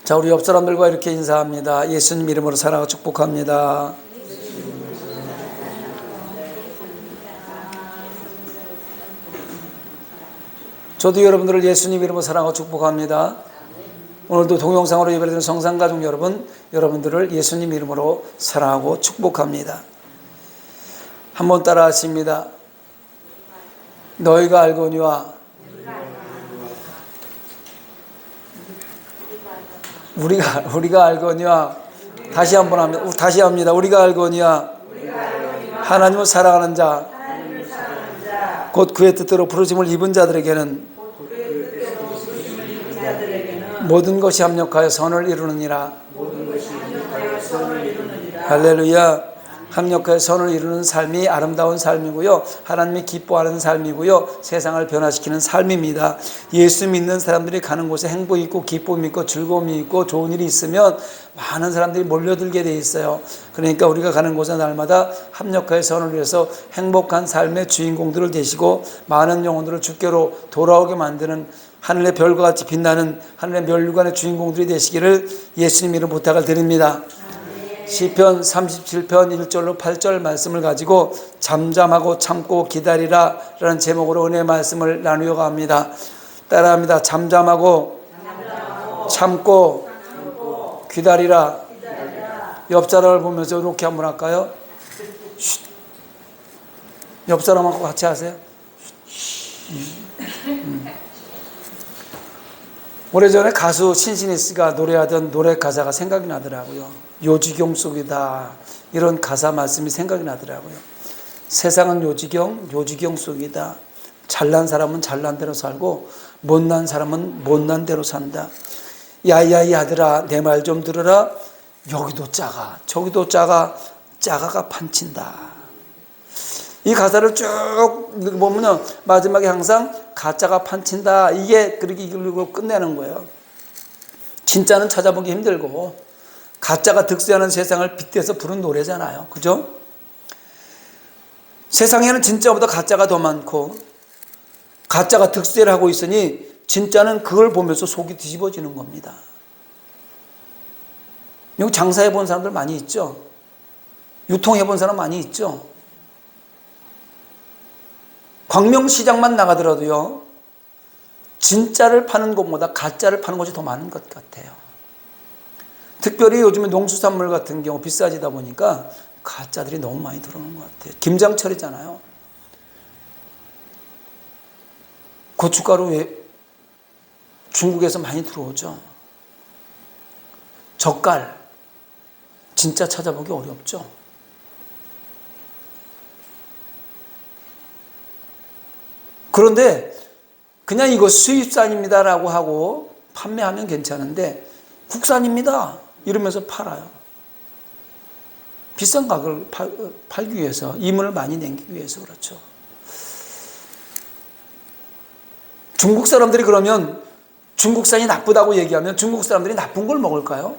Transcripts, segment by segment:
자, 우리 옆 사람들과 이렇게 인사합니다. 예수님 이름으로 사랑하고 축복합니다. 저도 여러분들을 예수님 이름으로 사랑하고 축복합니다. 오늘도 동영상으로 예배드리는 성산가족 여러분, 여러분들을 예수님 이름으로 사랑하고 축복합니다. 한번 따라 하십니다. 너희가 알거니와 우리가 알거니와 다시 한번 합니다. 다시 합니다. 우리가 알거니와 하나님을 사랑하는 자 곧 그의 뜻대로 부르심을 입은 자들에게는 모든 것이 합력하여 선을 이루느니라. 할렐루야. 합력하여 선을 이루는 삶이 아름다운 삶이고요, 하나님이 기뻐하는 삶이고요, 세상을 변화시키는 삶입니다. 예수 믿는 사람들이 가는 곳에 행복이 있고 기쁨이 있고 즐거움이 있고 좋은 일이 있으면 많은 사람들이 몰려들게 돼 있어요. 그러니까 우리가 가는 곳에 날마다 합력하여 선을 위해서 행복한 삶의 주인공들을 되시고 많은 영혼들을 주께로 돌아오게 만드는 하늘의 별과 같이 빛나는 하늘의 면류관의 주인공들이 되시기를 예수님 이름 부탁을 드립니다. 시편 37편 1절로 8절 말씀을 가지고 잠잠하고 참고 기다리라 라는 제목으로 은혜의 말씀을 나누려고 합니다. 따라합니다. 잠잠하고 참고 기다리라. 옆 사람을 보면서 이렇게 한번 할까요? 옆 사람하고 같이 하세요. 오래전에 가수 신신희 씨가 노래하던 노래 가사가 생각이 나더라고요. 요지경 속이다, 이런 가사 말씀이 생각이 나더라고요. 세상은 요지경 속이다. 잘난 사람은 잘난 대로 살고 못난 사람은 못난 대로 산다. 야야이 아들아, 내 말 좀 들어라. 여기도 작아 저기도 작아가 판친다. 이 가사를 쭉 보면 마지막에 항상 가짜가 판친다, 이게 그렇게 이걸로 끝내는 거예요. 진짜는 찾아보기 힘들고 가짜가 득세하는 세상을 빗대서 부른 노래잖아요. 그죠? 세상에는 진짜보다 가짜가 더 많고 가짜가 득세를 하고 있으니 진짜는 그걸 보면서 속이 뒤집어지는 겁니다. 여기 장사해 본 사람들 많이 있죠? 유통해 본 사람 많이 있죠? 광명시장만 나가더라도요, 진짜를 파는 곳보다 가짜를 파는 곳이 더 많은 것 같아요. 특별히 요즘에 농수산물 같은 경우 비싸지다 보니까 가짜들이 너무 많이 들어오는 것 같아요. 김장철이잖아요. 고춧가루 왜 중국에서 많이 들어오죠. 젓갈 진짜 찾아보기 어렵죠. 그런데 그냥 이거 수입산입니다라고 하고 판매하면 괜찮은데 국산입니다 이러면서 팔아요. 비싼 가격을 팔기 위해서, 이문을 많이 남기기 위해서 그렇죠. 중국 사람들이 그러면 중국산이 나쁘다고 얘기하면 중국 사람들이 나쁜 걸 먹을까요?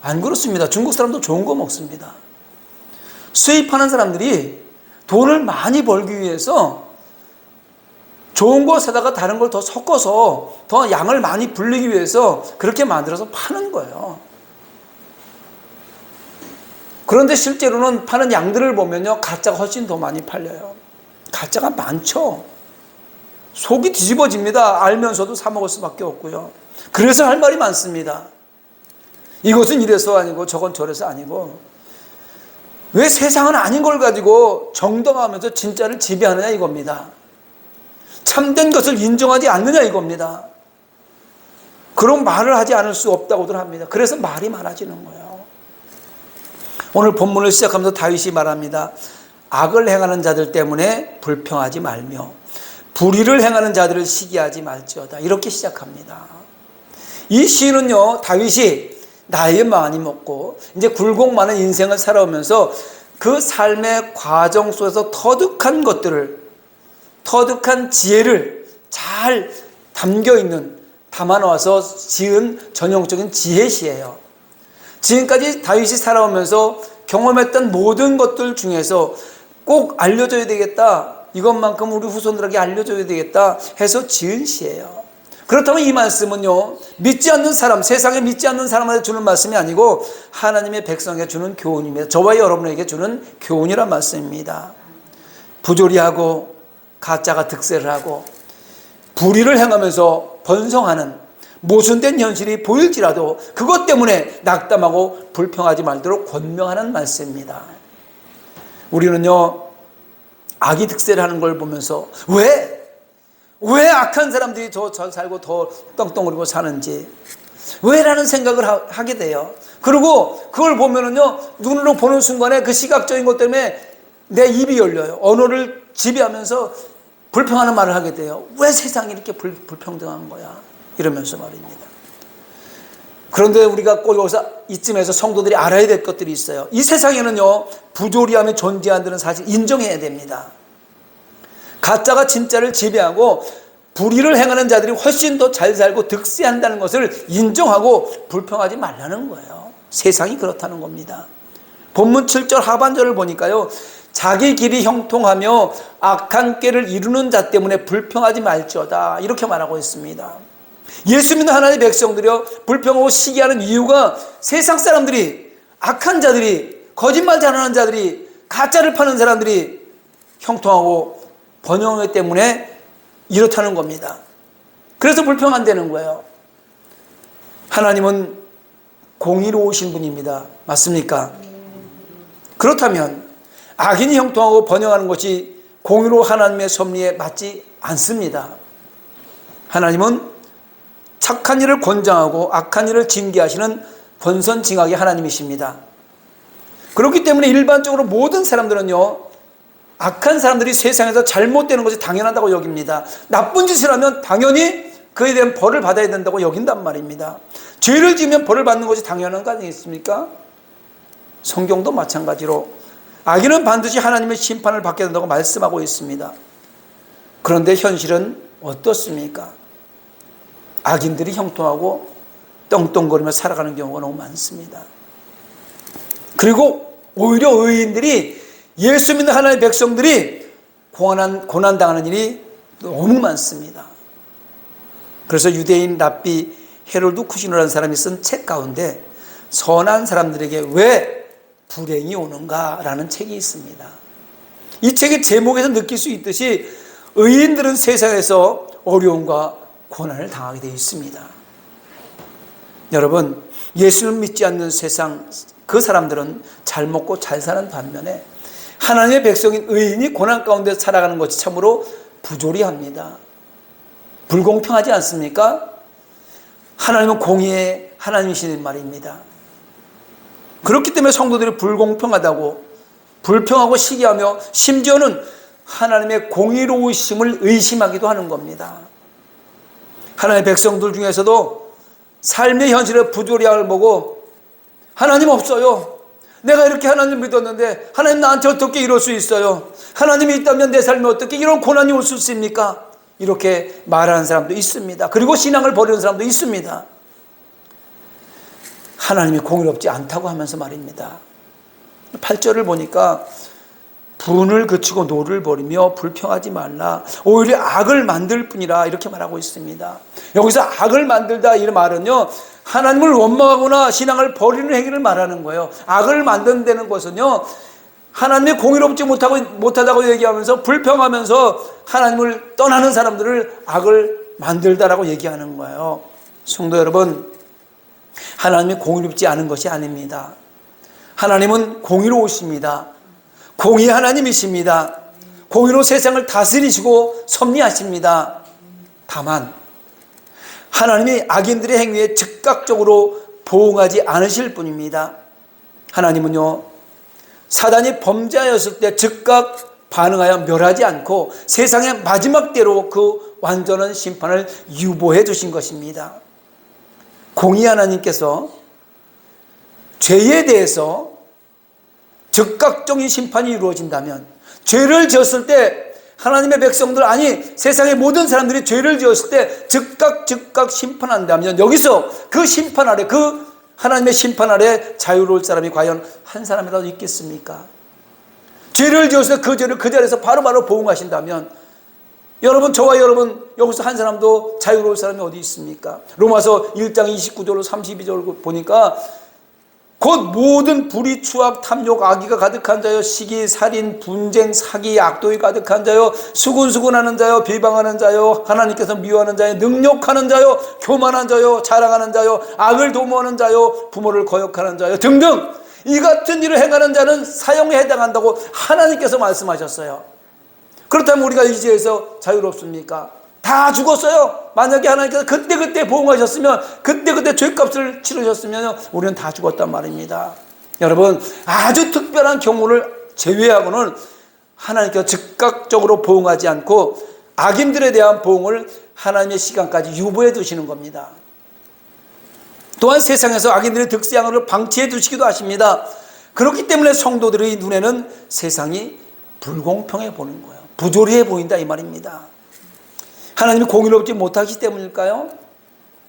안 그렇습니다. 중국 사람도 좋은 거 먹습니다. 수입하는 사람들이 돈을 많이 벌기 위해서 좋은 거 사다가 다른 걸 더 섞어서 더 양을 많이 불리기 위해서 그렇게 만들어서 파는 거예요. 그런데 실제로는 파는 양들을 보면요, 가짜가 훨씬 더 많이 팔려요. 가짜가 많죠. 속이 뒤집어집니다. 알면서도 사 먹을 수밖에 없고요. 그래서 할 말이 많습니다. 이것은 이래서 아니고 저건 저래서 아니고, 왜 세상은 아닌 걸 가지고 정당하면서 진짜를 지배하느냐 이겁니다. 참된 것을 인정하지 않느냐 이겁니다. 그런 말을 하지 않을 수 없다고들 합니다. 그래서 말이 많아지는 거예요. 오늘 본문을 시작하면서 다윗이 말합니다. 악을 행하는 자들 때문에 불평하지 말며 불의를 행하는 자들을 시기하지 말지어다, 이렇게 시작합니다. 이 시는요, 다윗이 나이 많이 먹고 이제 굴곡 많은 인생을 살아오면서 그 삶의 과정 속에서 터득한 것들을, 터득한 지혜를 잘 담겨있는, 담아놓아서 지은 전형적인 지혜시예요. 지금까지 다윗이 살아오면서 경험했던 모든 것들 중에서 꼭 알려줘야 되겠다, 이것만큼 우리 후손들에게 알려줘야 되겠다 해서 지은 시예요. 그렇다면 이 말씀은요, 믿지 않는 사람, 세상에 믿지 않는 사람한테 주는 말씀이 아니고 하나님의 백성에게 주는 교훈입니다. 저와 여러분에게 주는 교훈이란 말씀입니다. 부조리하고 가짜가 득세를 하고 불의를 행하면서 번성하는 모순된 현실이 보일지라도 그것 때문에 낙담하고 불평하지 말도록 권명하는 말씀입니다. 우리는요, 악이 득세를 하는 걸 보면서 왜 악한 사람들이 더 잘 살고 더 떵떵거리고 사는지 왜라는 생각을 하게 돼요. 그리고 그걸 보면은요, 눈으로 보는 순간에 그 시각적인 것 때문에 내 입이 열려요. 언어를 지배하면서 불평하는 말을 하게 돼요. 왜 세상이 이렇게 불평등한 거야? 이러면서 말입니다. 그런데 우리가 꼭 여기서 이쯤에서 성도들이 알아야 될 것들이 있어요. 이 세상에는요, 부조리함이 존재한다는 사실 인정해야 됩니다. 가짜가 진짜를 지배하고 불의를 행하는 자들이 훨씬 더 잘 살고 득세한다는 것을 인정하고 불평하지 말라는 거예요. 세상이 그렇다는 겁니다. 본문 7절 하반절을 보니까요, 자기 길이 형통하며 악한 꾀를 이루는 자 때문에 불평하지 말지어다, 이렇게 말하고 있습니다. 예수 믿는 하나님의 백성들이요, 불평하고 시기하는 이유가 세상 사람들이, 악한 자들이, 거짓말 잘하는 자들이, 가짜를 파는 사람들이 형통하고 번영하기 때문에 이렇다는 겁니다. 그래서 불평한다는 거예요. 하나님은 공의로우신 분입니다. 맞습니까? 그렇다면 악인이 형통하고 번영하는 것이 공의로 하나님의 섭리에 맞지 않습니다. 하나님은 착한 일을 권장하고 악한 일을 징계하시는 권선징악의 하나님이십니다. 그렇기 때문에 일반적으로 모든 사람들은요, 악한 사람들이 세상에서 잘못되는 것이 당연하다고 여깁니다. 나쁜 짓을 하면 당연히 그에 대한 벌을 받아야 된다고 여긴단 말입니다. 죄를 지으면 벌을 받는 것이 당연한 거 아니겠습니까? 성경도 마찬가지로 악인은 반드시 하나님의 심판을 받게 된다고 말씀하고 있습니다. 그런데 현실은 어떻습니까? 악인들이 형통하고 떵떵거리며 살아가는 경우가 너무 많습니다. 그리고 오히려 의인들이, 예수 믿는 하나님의 백성들이 고난당하는 일이 너무 많습니다. 그래서 유대인 랍비 헤롤드 쿠시노라는 사람이 쓴 책 가운데 선한 사람들에게 왜 불행이 오는가라는 책이 있습니다. 이 책의 제목에서 느낄 수 있듯이 의인들은 세상에서 어려움과 고난을 당하게 되어 있습니다. 여러분, 예수를 믿지 않는 세상 그 사람들은 잘 먹고 잘 사는 반면에 하나님의 백성인 의인이 고난 가운데 살아가는 것이 참으로 부조리합니다. 불공평하지 않습니까? 하나님은 공의의 하나님이시는 말입니다. 그렇기 때문에 성도들이 불공평하다고 불평하고 시기하며 심지어는 하나님의 공의로우심을 의심하기도 하는 겁니다. 하나님의 백성들 중에서도 삶의 현실의 부조리함을 보고 하나님 없어요. 내가 이렇게 하나님 믿었는데 하나님 나한테 어떻게 이럴 수 있어요? 하나님이 있다면 내 삶에 어떻게 이런 고난이 올 수 있습니까? 이렇게 말하는 사람도 있습니다. 그리고 신앙을 버리는 사람도 있습니다. 하나님이 공의롭지 않다고 하면서 말입니다. 8절을 보니까 분을 그치고 노를 버리며 불평하지 말라, 오히려 악을 만들 뿐이라, 이렇게 말하고 있습니다. 여기서 악을 만들다 이 말은요, 하나님을 원망하거나 신앙을 버리는 행위를 말하는 거예요. 악을 만든다는 것은요, 하나님이 공의롭지 못하다고 얘기하면서 불평하면서 하나님을 떠나는 사람들을 악을 만들다라고 얘기하는 거예요. 성도 여러분, 하나님이 공의롭지 않은 것이 아닙니다. 하나님은 공의로우십니다. 공의 하나님이십니다. 공의로 세상을 다스리시고 섭리하십니다. 다만 하나님이 악인들의 행위에 즉각적으로 보응하지 않으실 뿐입니다. 하나님은요, 사단이 범죄하였을 때 즉각 반응하여 멸하지 않고 세상의 마지막 때로 그 완전한 심판을 유보해 두신 것입니다. 공의 하나님께서 죄에 대해서 즉각적인 심판이 이루어진다면, 죄를 지었을 때 하나님의 백성들, 아니 세상의 모든 사람들이 죄를 지었을 때 즉각 심판한다면, 여기서 그 심판 아래, 그 하나님의 심판 아래 자유로울 사람이 과연 한 사람이라도 있겠습니까? 죄를 지었을 때 그 죄를 그 자리에서 바로바로 보응하신다면 여러분, 저와 여러분 여기서 한 사람도 자유로울 사람이 어디 있습니까? 로마서 1장 29절로 32절 보니까 곧 모든 불의, 추악, 탐욕, 악의가 가득한 자요, 시기, 살인, 분쟁, 사기, 악독이 가득한 자요, 수군수군하는 자요, 비방하는 자요, 하나님께서 미워하는 자요, 능욕하는 자요, 교만한 자요, 자랑하는 자요, 악을 도모하는 자요, 부모를 거역하는 자요 등등, 이 같은 일을 행하는 자는 사형에 해당한다고 하나님께서 말씀하셨어요. 그렇다면 우리가 이 지에서 자유롭습니까? 다 죽었어요. 만약에 하나님께서 그때그때 보응하셨으면, 그때그때 죄값을 치르셨으면 우리는 다 죽었단 말입니다. 여러분, 아주 특별한 경우를 제외하고는 하나님께서 즉각적으로 보응하지 않고 악인들에 대한 보응을 하나님의 시간까지 유보해 두시는 겁니다. 또한 세상에서 악인들의 득세하는 방치해 두시기도 하십니다. 그렇기 때문에 성도들의 눈에는 세상이 불공평해 보이는 거예요. 부조리해 보인다 이 말입니다. 하나님이 공의롭지 못하기 때문일까요?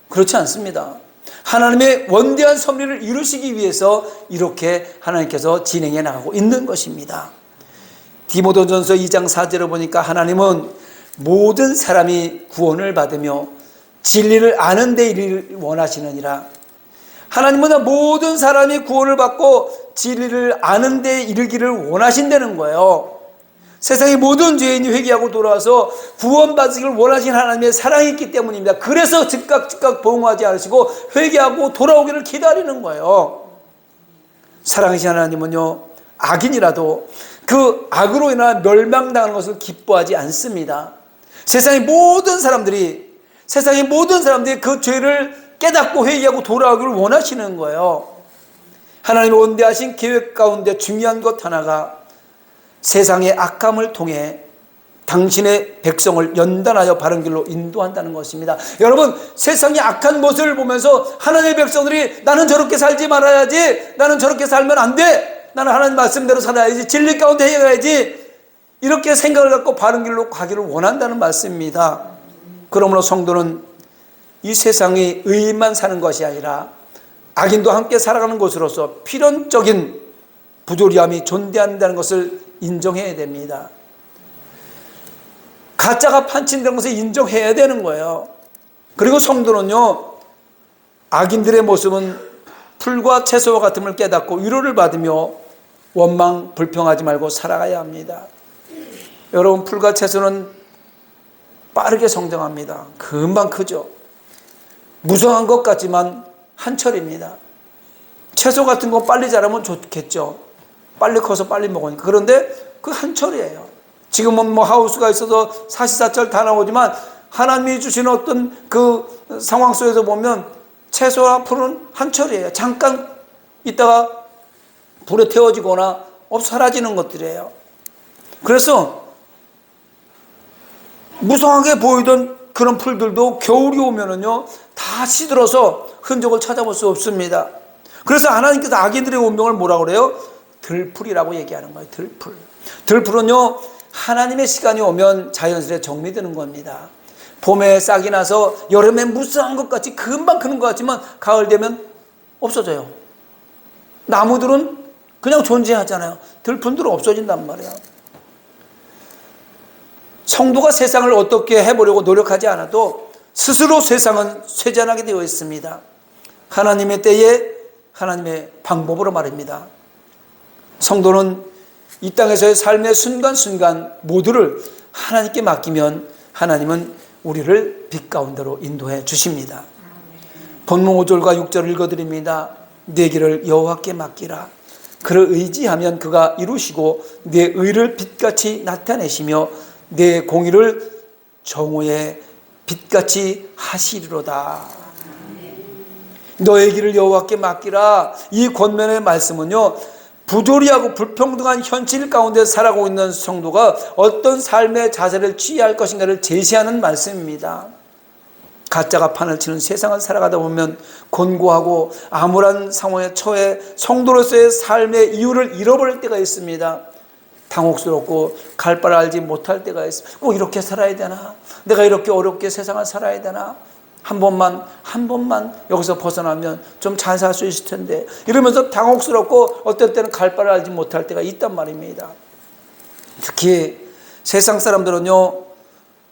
그렇지 않습니다. 하나님의 원대한 섭리를 이루시기 위해서 이렇게 하나님께서 진행해 나가고 있는 것입니다. 디모데전서 2장 4절을 보니까 하나님은 모든 사람이 구원을 받으며 진리를 아는 데 이르기를 원하시느니라. 하나님은 모든 사람이 구원을 받고 진리를 아는 데 이르기를 원하신다는 거예요. 세상의 모든 죄인이 회개하고 돌아와서 구원받으기를 원하신 하나님의 사랑이 있기 때문입니다. 그래서 즉각 보응하지 않으시고 회개하고 돌아오기를 기다리는 거예요. 사랑하신 하나님은요, 악인이라도 그 악으로 인한 멸망당하는 것을 기뻐하지 않습니다. 세상의 모든 사람들이 그 죄를 깨닫고 회개하고 돌아오기를 원하시는 거예요. 하나님의 원대하신 계획 가운데 중요한 것 하나가 세상의 악함을 통해 당신의 백성을 연단하여 바른 길로 인도한다는 것입니다. 여러분, 세상의 악한 모습을 보면서 하나님의 백성들이 나는 저렇게 살지 말아야지, 나는 저렇게 살면 안 돼, 나는 하나님 말씀대로 살아야지, 진리 가운데 해야지, 이렇게 생각을 갖고 바른 길로 가기를 원한다는 말씀입니다. 그러므로 성도는 이 세상이 의인만 사는 것이 아니라 악인도 함께 살아가는 곳으로서 필연적인 부조리함이 존재한다는 것을 인정해야 됩니다. 가짜가 판친다는 것을 인정해야 되는 거예요. 그리고 성도는요, 악인들의 모습은 풀과 채소와 같음을 깨닫고 위로를 받으며 원망, 불평하지 말고 살아가야 합니다. 여러분, 풀과 채소는 빠르게 성장합니다. 금방 크죠. 무성한 것 같지만 한철입니다. 채소 같은 거 빨리 자라면 좋겠죠. 빨리 커서 빨리 먹으니까. 그런데 그 한철이에요. 지금은 뭐 하우스가 있어서 사시사철 다 나오지만 하나님이 주시는 어떤 그 상황 속에서 보면 채소와 풀은 한철이에요. 잠깐 있다가 불에 태워지거나 사라지는 것들이에요. 그래서 무성하게 보이던 그런 풀들도 겨울이 오면은요, 다 시들어서 흔적을 찾아볼 수 없습니다. 그래서 하나님께서 악인들의 운명을 뭐라고 그래요? 들풀이라고 얘기하는 거예요. 들풀. 들풀은요, 하나님의 시간이 오면 자연스레 정리되는 겁니다. 봄에 싹이 나서 여름에 무성한 것 같이 금방 크는 것 같지만 가을 되면 없어져요. 나무들은 그냥 존재하잖아요. 들풀들은 없어진단 말이에요. 성도가 세상을 어떻게 해보려고 노력하지 않아도 스스로 세상은 쇠잔하게 되어 있습니다. 하나님의 때에 하나님의 방법으로 말입니다. 성도는 이 땅에서의 삶의 순간순간 모두를 하나님께 맡기면 하나님은 우리를 빛 가운데로 인도해 주십니다. 본문 5절과 6절을 읽어드립니다. 내 길을 여호와께 맡기라. 그를 의지하면 그가 이루시고 내 의를 빛같이 나타내시며 내 공의를 정오의 빛같이 하시리로다. 너의 길을 여호와께 맡기라. 이 권면의 말씀은요, 부조리하고 불평등한 현실 가운데 살아가고 있는 성도가 어떤 삶의 자세를 취해야 할 것인가를 제시하는 말씀입니다. 가짜가 판을 치는 세상을 살아가다 보면 곤고하고 암울한 상황에 처해 성도로서의 삶의 이유를 잃어버릴 때가 있습니다. 당혹스럽고 갈 바를 알지 못할 때가 있습니다. 꼭 이렇게 살아야 되나? 내가 이렇게 어렵게 세상을 살아야 되나? 한 번만 여기서 벗어나면 좀 잘 살 수 있을 텐데, 이러면서 당혹스럽고 어떨 때는 갈 바를 알지 못할 때가 있단 말입니다. 특히 세상 사람들은요,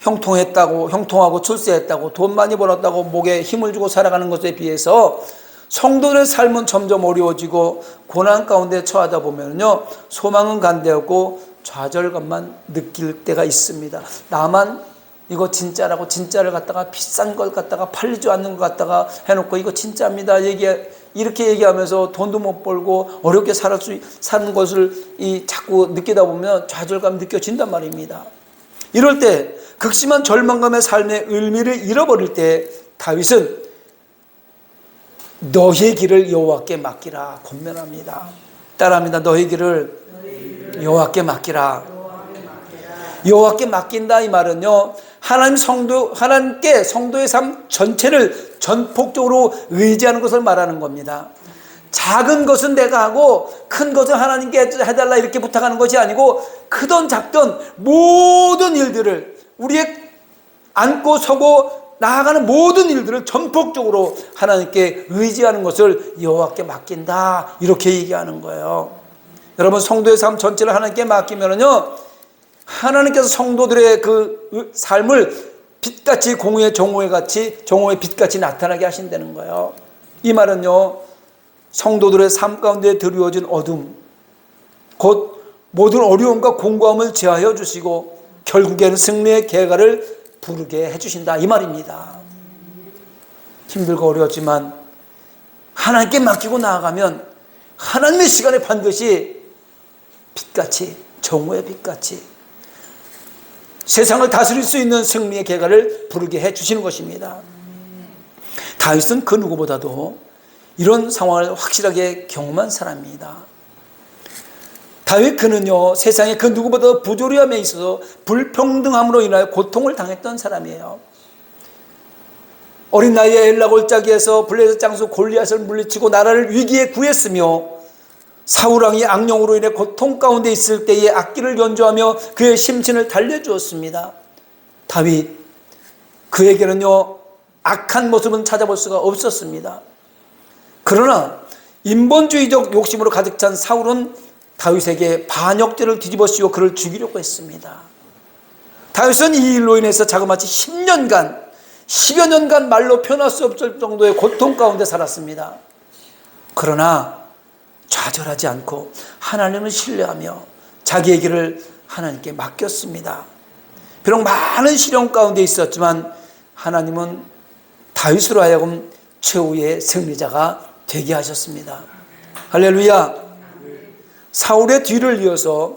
형통하고 출세했다고 돈 많이 벌었다고 목에 힘을 주고 살아가는 것에 비해서 성도들의 삶은 점점 어려워지고 고난 가운데 처하다 보면요, 소망은 간대었고 좌절감만 느낄 때가 있습니다. 나만 이거 진짜라고 진짜를 갖다가 비싼 걸 갖다가 팔리지 않는 것 갖다가 해놓고 이거 진짜입니다 이렇게 얘기하면서 돈도 못 벌고 어렵게 사는 것을 자꾸 느끼다 보면 좌절감 느껴진단 말입니다. 이럴 때 극심한 절망감의 삶의 의미를 잃어버릴 때 다윗은 너의 길을 여호와께 맡기라 권면합니다. 따라합니다. 너의 길을 여호와께 맡기라. 여호와께 맡긴다 이 말은요, 하나님께 성도의 삶 전체를 전폭적으로 의지하는 것을 말하는 겁니다. 작은 것은 내가 하고 큰 것은 하나님께 해달라 이렇게 부탁하는 것이 아니고, 크던 작던 모든 일들을, 우리의 앉고 서고 나아가는 모든 일들을 전폭적으로 하나님께 의지하는 것을 여호와께 맡긴다 이렇게 얘기하는 거예요. 여러분, 성도의 삶 전체를 하나님께 맡기면은요, 하나님께서 성도들의 그 삶을 빛같이 공의의 정오의 빛같이 나타나게 하신다는 거예요. 이 말은요, 성도들의 삶 가운데 드리워진 어둠, 곧 모든 어려움과 공고함을 제하여 주시고 결국에는 승리의 계가를 부르게 해주신다 이 말입니다. 힘들고 어려웠지만 하나님께 맡기고 나아가면 하나님의 시간에 반드시 빛같이, 정오의 빛같이 세상을 다스릴 수 있는 승리의 계가를 부르게 해주시는 것입니다. 다윗은 그 누구보다도 이런 상황을 확실하게 경험한 사람입니다. 다윗 그는요, 세상에 그 누구보다 부조리함에 있어서 불평등함으로 인하여 고통을 당했던 사람이에요. 어린 나이에 엘라 골짜기에서 블레셋 장수 골리앗을 물리치고 나라를 위기에 구했으며, 사울왕이 악령으로 인해 고통 가운데 있을 때에 악기를 연주하며 그의 심신을 달래주었습니다. 다윗, 그에게는요 악한 모습은 찾아볼 수가 없었습니다. 그러나 인본주의적 욕심으로 가득 찬 사울은 다윗에게 반역죄를 뒤집어 씌워 그를 죽이려고 했습니다. 다윗은 이 일로 인해서 자그마치 10여 년간 말로 표현할 수 없을 정도의 고통 가운데 살았습니다. 그러나 좌절하지 않고 하나님을 신뢰하며 자기의 길을 하나님께 맡겼습니다. 비록 많은 시련 가운데 있었지만 하나님은 다윗으로 하여금 최후의 승리자가 되게 하셨습니다. 할렐루야. 사울의 뒤를 이어서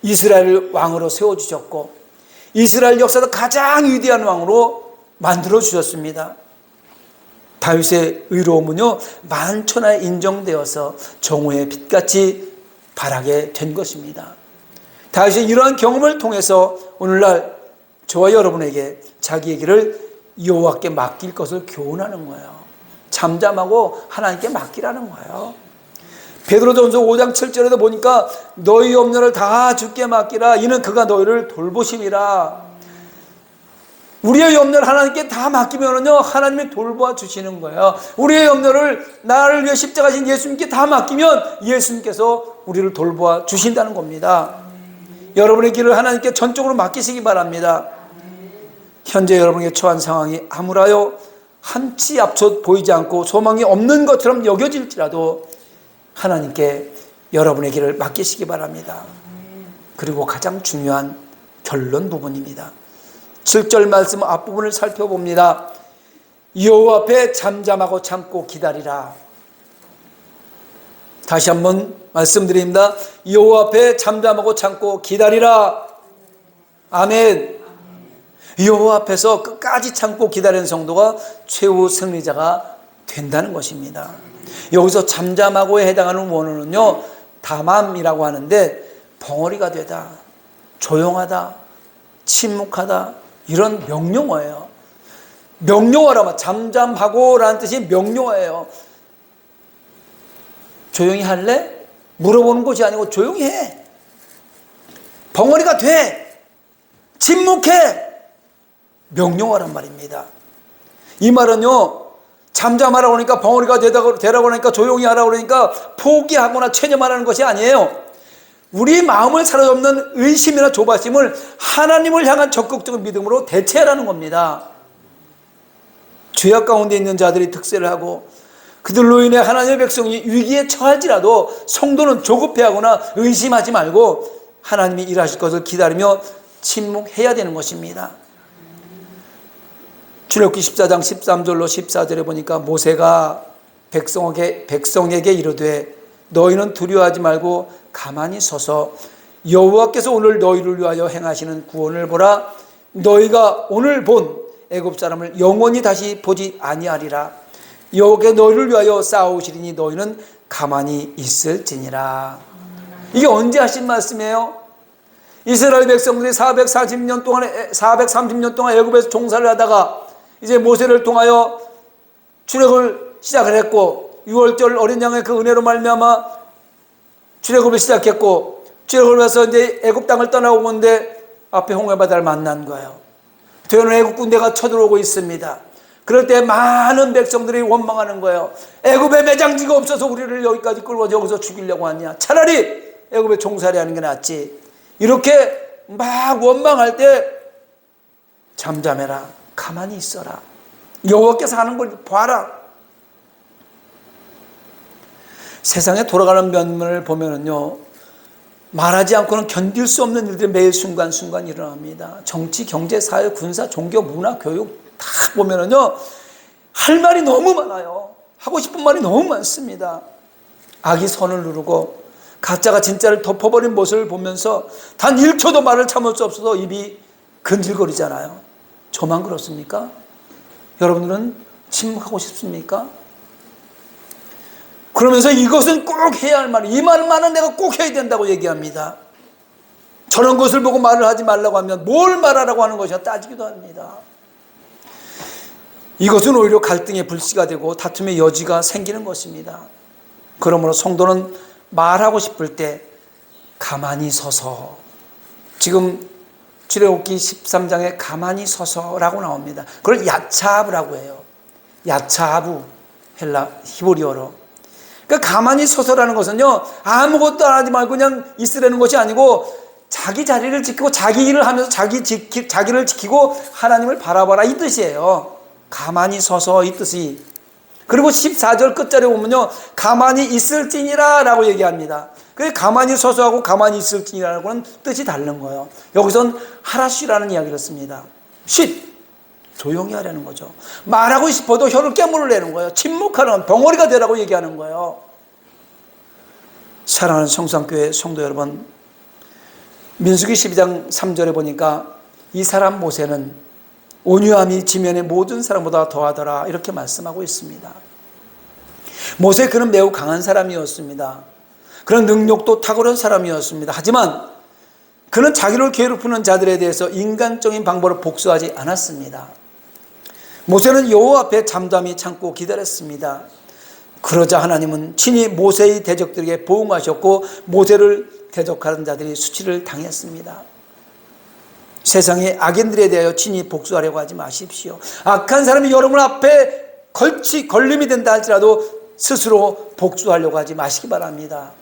이스라엘 왕으로 세워주셨고 이스라엘 역사도 가장 위대한 왕으로 만들어주셨습니다. 다윗의 의로움은요 만천하에 인정되어서 정오의 빛같이 발하게 된 것입니다. 다윗의 이러한 경험을 통해서 오늘날 저와 여러분에게 자기의 길을 여호와께 맡길 것을 교훈하는 거예요. 잠잠하고 하나님께 맡기라는 거예요. 베드로전서 5장 7절에도 보니까 너희 염려를 다 주께 맡기라, 이는 그가 너희를 돌보심이라. 우리의 염려를 하나님께 다 맡기면은요 하나님이 돌보아 주시는 거예요. 우리의 염려를 나를 위해 십자가신 예수님께 다 맡기면 예수님께서 우리를 돌보아 주신다는 겁니다. 여러분의 길을 하나님께 전적으로 맡기시기 바랍니다. 현재 여러분에게 처한 상황이 아무라요 한치 앞서 보이지 않고 소망이 없는 것처럼 여겨질지라도 하나님께 여러분의 길을 맡기시기 바랍니다. 그리고 가장 중요한 결론 부분입니다. 7절 말씀 앞부분을 살펴봅니다. 여호와 앞에 잠잠하고 참고 기다리라. 다시 한번 말씀드립니다. 여호와 앞에 잠잠하고 참고 기다리라. 아멘. 여호와 앞에서 끝까지 참고 기다리는 성도가 최후 승리자가 된다는 것입니다. 여기서 잠잠하고에 해당하는 원어는요 담함이라고 하는데 벙어리가 되다, 조용하다, 침묵하다 이런 명령어예요. 명령어라면 잠잠하고 라는 뜻이 명령어예요. 조용히 할래? 물어보는 것이 아니고 조용히 해. 벙어리가 돼. 침묵해. 명령어란 말입니다. 이 말은요 잠잠하라고 하니까 벙어리가 되라고 하니까 조용히 하라고 하니까 포기하거나 체념하라는 것이 아니에요. 우리 마음을 사로잡는 의심이나 조바심을 하나님을 향한 적극적인 믿음으로 대체하라는 겁니다. 죄악 가운데 있는 자들이 득세를 하고 그들로 인해 하나님의 백성이 위기에 처할지라도 성도는 조급해하거나 의심하지 말고 하나님이 일하실 것을 기다리며 침묵해야 되는 것입니다. 출애굽기 14장 13절로 14절에 보니까 모세가 백성에게 이르되 너희는 두려워하지 말고 가만히 서서 여호와께서 오늘 너희를 위하여 행하시는 구원을 보라. 너희가 오늘 본 애굽 사람을 영원히 다시 보지 아니하리라. 여호와께 너희를 위하여 싸우시리니 너희는 가만히 있을지니라. 이게 언제 하신 말씀이에요? 이스라엘 백성들이 430년 동안 애굽에서 종살을 하다가 이제 모세를 통하여 출애굽을 시작을 했고 6월절 어린 양의 그 은혜로 말미암아 출애굽을 시작했고 출애굽을 해서 이제 애굽 땅을 떠나고 오는데 앞에 홍해 바다를 만난 거예요. 뒤에는 애굽 군대가 쳐들어오고 있습니다. 그럴 때 많은 백성들이 원망하는 거예요. 애굽에 매장지가 없어서 우리를 여기까지 끌고 여기서 죽이려고 하냐. 차라리 애굽에 종살이 하는 게 낫지. 이렇게 막 원망할 때 잠잠해라. 가만히 있어라. 여호와께서 하는 걸 봐라. 세상에 돌아가는 면을 보면은요, 말하지 않고는 견딜 수 없는 일들이 매일 순간순간 일어납니다. 정치, 경제, 사회, 군사, 종교, 문화, 교육 다 보면은요, 할 말이 너무 많아요. 하고 싶은 말이 너무 많습니다. 악이 선을 누르고 가짜가 진짜를 덮어버린 모습을 보면서 단 1초도 말을 참을 수 없어서 입이 근질거리잖아요. 저만 그렇습니까? 여러분들은 침묵하고 싶습니까? 그러면서 이것은 꼭 해야 할 말, 이 말만은 내가 꼭 해야 된다고 얘기합니다. 저런 것을 보고 말을 하지 말라고 하면 뭘 말하라고 하는 것이냐 따지기도 합니다. 이것은 오히려 갈등의 불씨가 되고 다툼의 여지가 생기는 것입니다. 그러므로 성도는 말하고 싶을 때 가만히 서서, 지금 출애굽기 13장에 가만히 서서라고 나옵니다. 그걸 야차하브라고 해요. 야차하브, 헬라 히브리어로. 그러니까 가만히 서서라는 것은요, 아무것도 안 하지 말고 그냥 있으라는 것이 아니고 자기 자리를 지키고 자기 일을 하면서 자기를 지키고 하나님을 바라봐라, 이 뜻이에요. 가만히 서서, 이 뜻이. 그리고 14절 끝자리에 보면요, 가만히 있을지니라 라고 얘기합니다. 그래서 가만히 서서 하고 가만히 있을지니라고는 뜻이 다른 거예요. 여기선 하라 쉬라는 이야기를 씁니다. 쉿! 조용히 하라는 거죠. 말하고 싶어도 혀를 깨물으라는 거예요. 침묵하는, 벙어리가 되라고 얘기하는 거예요. 사랑하는 성산교회 성도 여러분, 민수기 12장 3절에 보니까 이 사람 모세는 온유함이 지면의 모든 사람보다 더하더라, 이렇게 말씀하고 있습니다. 모세, 그는 매우 강한 사람이었습니다. 그런 능력도 탁월한 사람이었습니다. 하지만 그는 자기를 괴롭히는 자들에 대해서 인간적인 방법으로 복수하지 않았습니다. 모세는 여호와 앞에 잠잠히 참고 기다렸습니다. 그러자 하나님은 친히 모세의 대적들에게 보응하셨고 모세를 대적하는 자들이 수치를 당했습니다. 세상의 악인들에 대하여 친히 복수하려고 하지 마십시오. 악한 사람이 여러분 앞에 걸림이 된다 할지라도 스스로 복수하려고 하지 마시기 바랍니다.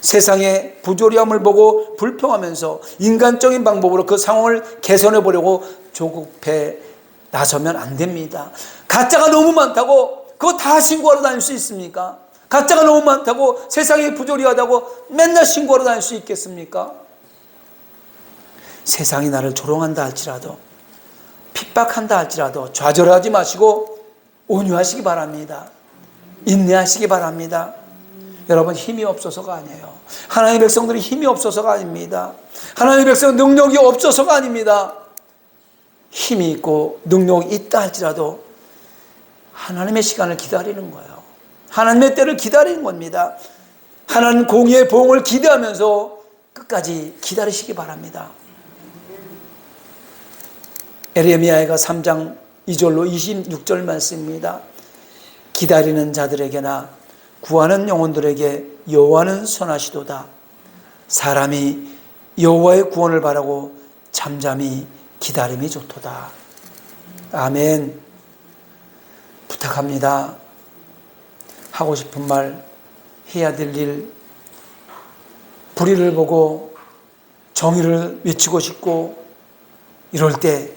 세상의 부조리함을 보고 불평하면서 인간적인 방법으로 그 상황을 개선해 보려고 조급해 나서면 안 됩니다. 가짜가 너무 많다고 그거 다 신고하러 다닐 수 있습니까? 가짜가 너무 많다고 세상이 부조리하다고 맨날 신고하러 다닐 수 있겠습니까? 세상이 나를 조롱한다 할지라도, 핍박한다 할지라도 좌절하지 마시고 온유하시기 바랍니다. 인내하시기 바랍니다. 여러분, 힘이 없어서가 아니에요. 하나님의 백성들이 힘이 없어서가 아닙니다. 하나님의 백성은 능력이 없어서가 아닙니다. 힘이 있고 능력이 있다 할지라도 하나님의 시간을 기다리는 거예요. 하나님의 때를 기다리는 겁니다. 하나님 공의의 보응을 기대하면서 끝까지 기다리시기 바랍니다. 에레미야가 3장 2절로 26절 말씀입니다. 기다리는 자들에게나 구하는 영혼들에게 여호와는 선하시도다. 사람이 여호와의 구원을 바라고 잠잠히 기다림이 좋도다. 아멘. 부탁합니다. 하고 싶은 말, 해야 될 일, 불의를 보고 정의를 외치고 싶고 이럴 때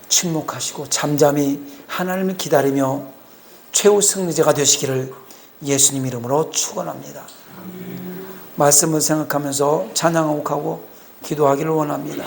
침묵하시고 잠잠히 하나님을 기다리며 최후 승리자가 되시기를 예수님 이름으로 축원합니다. 말씀을 생각하면서 찬양하고 기도하기를 원합니다.